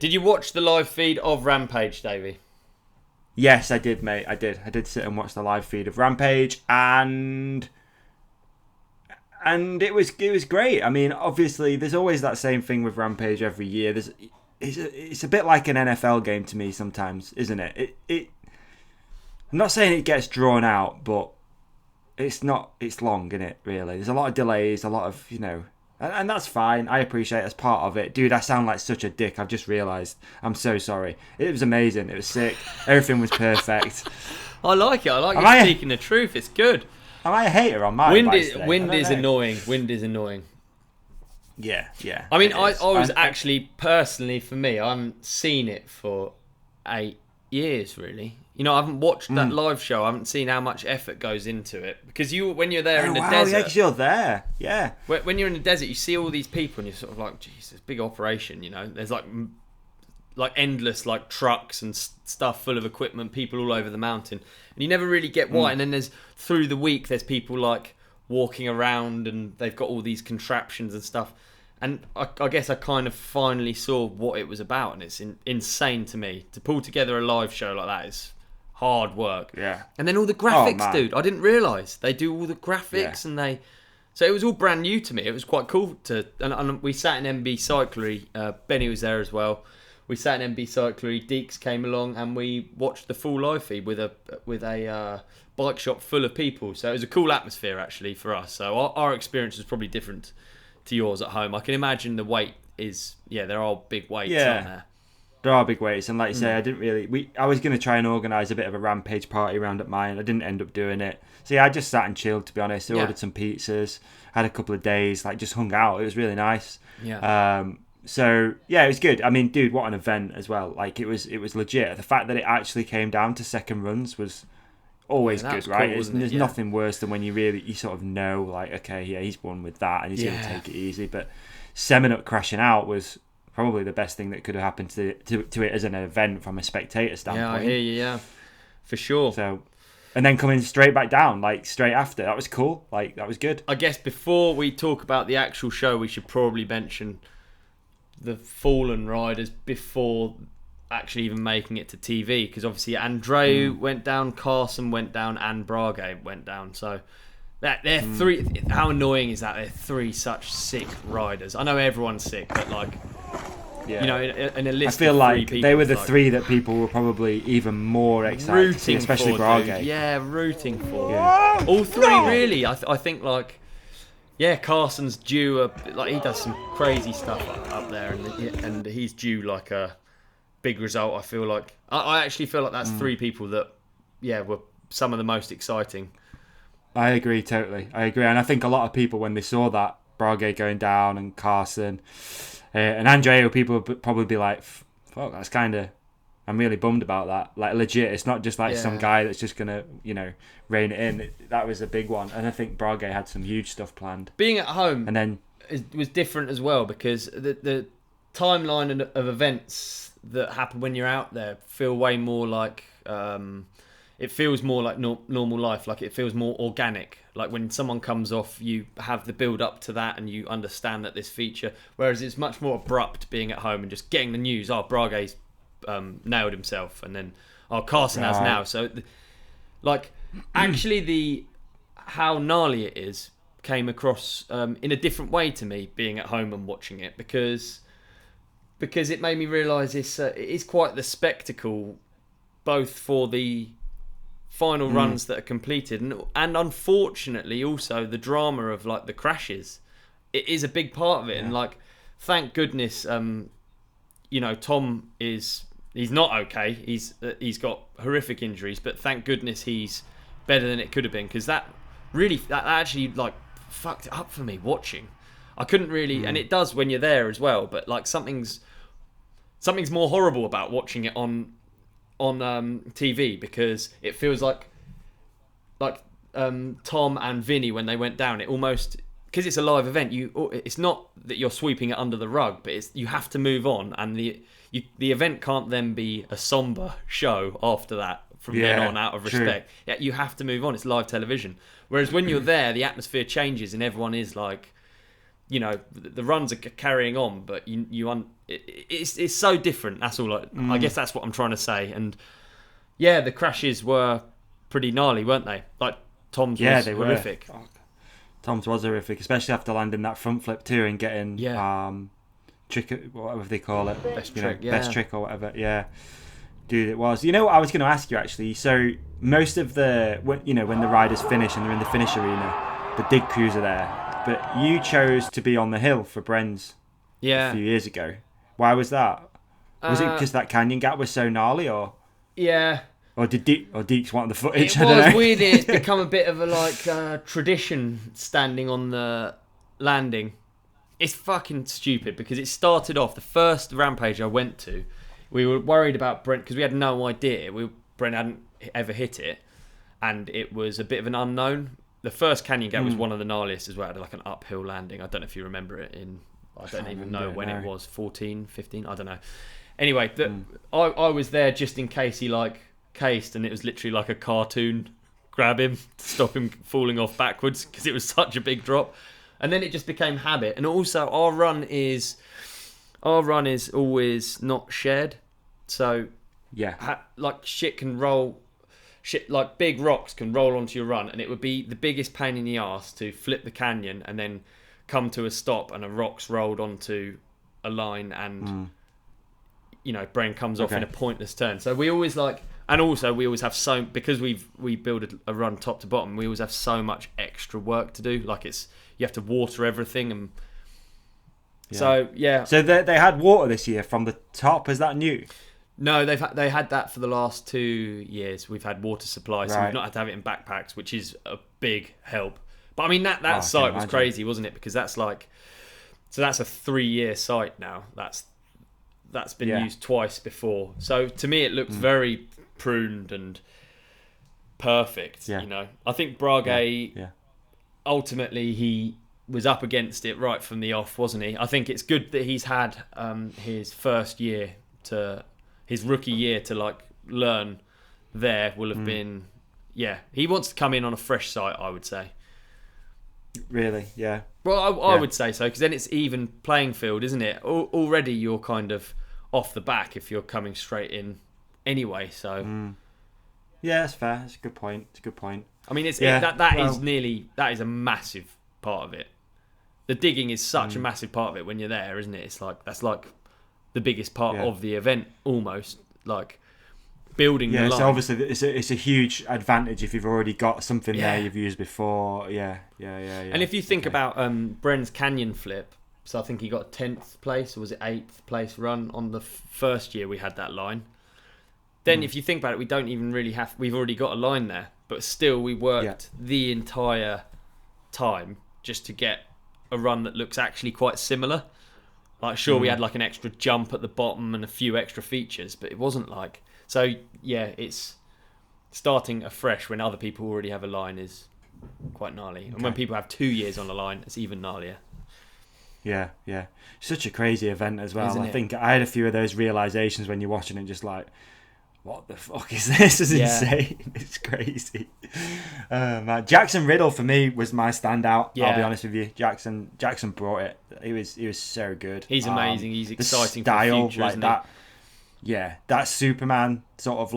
Did you watch the live feed of Rampage, Davey? Yes, I did, mate. I did sit and watch the live feed of Rampage, and it was great. I mean, obviously, there's always that same thing with Rampage every year. It's a bit like an NFL game to me sometimes, isn't it? I'm not saying it gets drawn out, but it's not. It's long, isn't it? Really, there's a lot of delays, a lot of and that's fine. I appreciate it as part of it. Dude, I sound like such a dick. I've just realised. I'm so sorry. It was amazing. It was sick. Everything was perfect. I like it. I like you speaking the truth. It's good. Am I a hater on my Wind is annoying. Wind is annoying. Yeah. I mean, I was actually, personally, for me, I haven't seen it for 8 years, really. I haven't watched that live show. I haven't seen how much effort goes into it. Because when you're there in the desert... Yeah, because you're there. Yeah. When you're in the desert, you see all these people and you're sort of like, geez, this big operation, There's like endless like trucks and stuff full of equipment, people all over the mountain. And you never really get why. And then through the week, there's people like walking around and they've got all these contraptions and stuff. And I guess I kind of finally saw what it was about. And it's insane to me. To pull together a live show like that is... hard work. Yeah. And then all the graphics, dude. I didn't realise. They do all the graphics and they... So it was all brand new to me. It was quite cool to... And we sat in MB Cyclery. Benny was there as well. We sat in MB Cyclery. Deeks came along and we watched the full live feed with a bike shop full of people. So it was a cool atmosphere, actually, for us. So our experience was probably different to yours at home. I can imagine the wait is... Yeah, there are big waits on there. There are big waits, and like you say, I was going to try and organise a bit of a Rampage party around at mine. I didn't end up doing it. So yeah, I just sat and chilled, to be honest. I ordered some pizzas, had a couple of days, like just hung out. It was really nice. Yeah. So yeah, it was good. I mean, dude, what an event as well. Like it was legit. The fact that it actually came down to second runs was always good, right? Cool, There's nothing worse than when you sort of know, like, okay, yeah, he's won with that, and he's going to take it easy. But Semenuk crashing out was probably the best thing that could have happened to it as an event from a spectator standpoint. Yeah, I hear you, yeah. For sure. So, and then coming straight back down, like straight after. That was cool. Like, that was good. I guess before we talk about the actual show, we should probably mention the fallen riders before actually even making it to TV. Because obviously Andreu went down, Carson went down, and Brage went down. So... they're three. How annoying is that? They're three such sick riders. I know everyone's sick, but like, in a list. I feel of like people, they were the three that people were probably even more excited to see, especially Brage. Dude. Yeah, rooting for. Yeah. All three, really. I think like, Carson's due like he does some crazy stuff up there, and he's due like a big result. I feel like I actually feel like that's three people that were some of the most exciting. I agree totally. And I think a lot of people, when they saw that Brage going down and Carson and Andreu, people would probably be like, fuck, that's kind of... I'm really bummed about that. Like, legit, it's not just like some guy that's just going to, rein it in. That was a big one. And I think Brage had some huge stuff planned. Being at home and then was different as well, because the timeline of events that happen when you're out there feel way more like... it feels more like normal life. Like, it feels more organic. Like, when someone comes off, you have the build up to that and you understand that this feature. Whereas it's much more abrupt being at home and just getting the news. Oh, Brage's nailed himself, and then Carson has now. So, like, actually, how gnarly it is came across in a different way to me being at home and watching it, because it made me realise it is quite the spectacle, both for the final runs that are completed, and unfortunately also the drama of like the crashes. It is a big part of it, and like, thank goodness, Tom he's not okay. He's got horrific injuries, but thank goodness he's better than it could have been, because that actually like fucked it up for me watching. I couldn't really, and it does when you're there as well. But like, something's more horrible about watching it on TV, because it feels like Tom and Vinny, when they went down, it almost, because it's a live event, it's not that you're sweeping it under the rug, but you have to move on, and the event can't then be a somber show after that from then on, out of respect. Yeah, you have to move on. It's live television. Whereas when you're there, the atmosphere changes and everyone is like the runs are carrying on, but it's so different. That's all. I guess that's what I'm trying to say. And yeah, the crashes were pretty gnarly, weren't they? Like Tom's was horrific. Oh, Tom's was horrific, especially after landing that front flip too and getting trick, whatever they call it, best trick or whatever. Yeah, dude, it was. You know what I was going to ask you actually? So most of when the riders finish and they're in the finish arena, the dig crews are there. But you chose to be on the hill for Bren's a few years ago. Why was that? Was it because that canyon gap was so gnarly, or? Yeah. Or did Deeks want the footage? It was weird. It's become a bit of a tradition standing on the landing. It's fucking stupid because it started off, the first Rampage I went to, we were worried about Brent because we had no idea. Brent hadn't ever hit it, and it was a bit of an unknown. The first canyon gap was one of the gnarliest as well. It had like an uphill landing. I don't know if you remember it I don't even know when it was, 14, 15, I don't know. Anyway, I was there just in case he cased, and it was literally like a cartoon grab him to stop him falling off backwards because it was such a big drop. And then it just became habit. And also our run is always not shared. So shit can roll. Shit, like big rocks can roll onto your run, and it would be the biggest pain in the arse to flip the canyon and then come to a stop and a rock's rolled onto a line and Bren comes off in a pointless turn. So we always and also we always have because we build a run top to bottom, we always have so much extra work to do. Like you have to water everything and so they had water this year from the top. Is that new? No, they had that for the last 2 years. We've had water supply, so we've not had to have it in backpacks, which is a big help. But I mean that site was crazy, wasn't it? Because that's a 3-year site now. That's been used twice before. So to me, it looks very pruned and perfect. Yeah. I think Brage ultimately he was up against it right from the off, wasn't he? I think it's good that he's had his rookie year to learn there will have been he wants to come in on a fresh site, I would say. Really? Yeah. Well, I would say so, because then it's even playing field, isn't it? Already you're kind of off the back if you're coming straight in anyway, so yeah, that's fair. That's a good point. I mean, is a massive part of it. The digging is such a massive part of it when you're there, isn't it? It's that's the biggest part of the event, almost building the line. So obviously it's a huge advantage if you've already got something there you've used before. Yeah. And if you think about Bren's canyon flip, so I think he got 10th place, or was it 8th place run on the first year we had that line. Then if you think about it, we don't even really we've already got a line there, but still we worked the entire time just to get a run that looks actually quite similar. We had an extra jump at the bottom and a few extra features, but it wasn't it's starting afresh when other people already have a line is quite gnarly. And when people have 2 years on a line, it's even gnarlier. Yeah. Such a crazy event as well. Isn't I it? think I had a few of those realizations when you're watching it, just what the fuck is this? This is insane. It's crazy. Man. Jackson Riddle for me was my standout. Yeah. I'll be honest with you. Jackson brought it. He was so good. He's amazing. He's exciting the style, for the future, isn't that. He? Yeah, that Superman sort of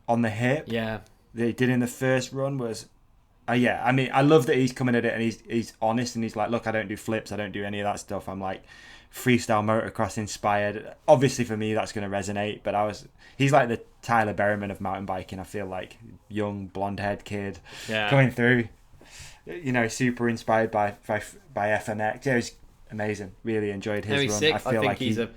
on the hip. Yeah. That he did in the first run was. I mean, I love that he's coming at it and he's honest and he's look, I don't do flips, I don't do any of that stuff. I'm freestyle motocross inspired. Obviously for me that's going to resonate, but he's like the Tyler Berryman of mountain biking. I feel young blonde haired kid coming through, super inspired by FMX. Yeah, it was amazing. Really enjoyed his run. Sick. I think he's a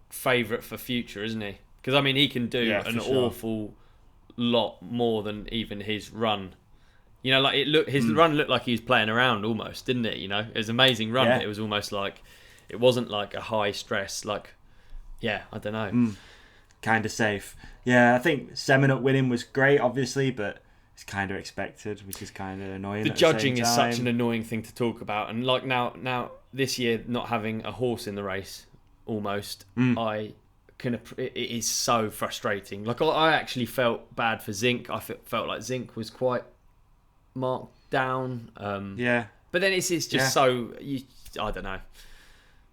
favourite for future, isn't he? Because I mean he can do an awful lot more than even his run. His run looked like he was playing around almost, didn't it? It was an amazing run, but it was almost it wasn't a high stress, I don't know. Kind of safe. Yeah, I think Semenuk winning was great, obviously, but it's kind of expected, which is kind of annoying. The judging is such an annoying thing to talk about, and now this year not having a horse in the race, almost, it is so frustrating. I actually felt bad for Zinc. I felt like Zinc was quite marked down. But then it's just so I don't know.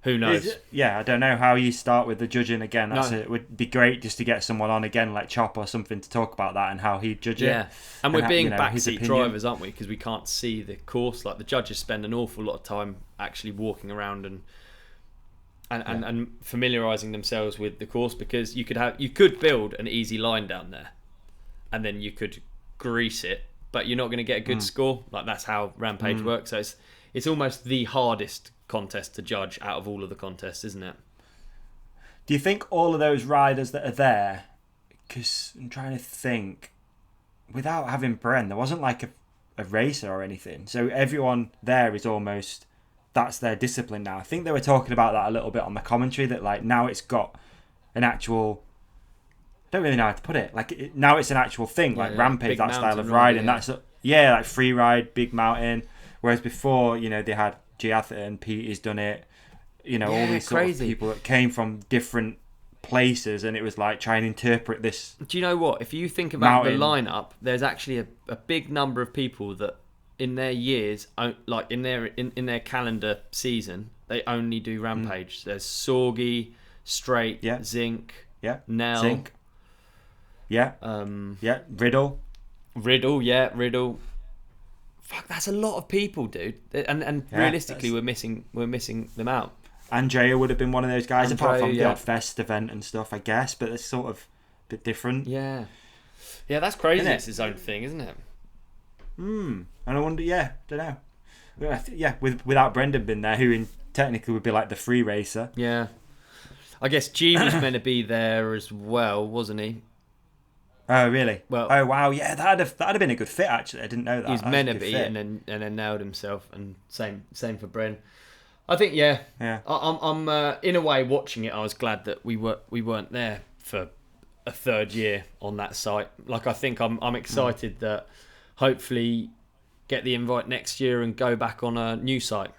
Who knows? I don't know how you start with the judging again. It would be great just to get someone on again, like Chop or something, to talk about that and how he'd judge it. Yeah, and we're being backseat drivers, aren't we? Because we can't see the course. Like the judges spend an awful lot of time actually walking around and familiarising themselves with the course, because you could build an easy line down there, and then you could grease it, but you're not going to get a good score. Like that's how Rampage works. So it's almost the hardest contest to judge out of all of the contests, isn't it? Do you think all of those riders that are there, because I'm trying to think, without having Bren, there wasn't like a racer or anything, so everyone there is almost, that's their discipline now. I think they were talking about that a little bit on the commentary, that like now it's got an actual, I don't really know how to put it, like now it's an actual thing, like Rampage, that style of riding, that's like free ride, big mountain, whereas before, they had Giatha, Peter's done it, all these sort of people that came from different places, and it was like trying to interpret this. Do you know what? If you think about the lineup, there's actually a big number of people that in their years, like in their calendar season, they only do Rampage. There's Sorgi, Straight, Zinc, Nell, Zinc, Riddle. Riddle. Fuck, that's a lot of people, dude. And realistically, we're missing them out. Andrea would have been one of those guys, apart from the odd fest event and stuff, I guess. But it's sort of a bit different. Yeah, that's crazy. It's his own thing, isn't it? And I wonder, don't know. Without Brendan being there, who technically would be like the free racer. Yeah, I guess G was meant to be there as well, wasn't he? Oh really? Well, oh wow, yeah, that'd have been a good fit actually. I didn't know that. He's meant to be, and then nailed himself. And same for Bren. I think I'm in a way watching it. I was glad that we weren't there for a third year on that site. Like I think I'm excited that hopefully get the invite next year and go back on a new site.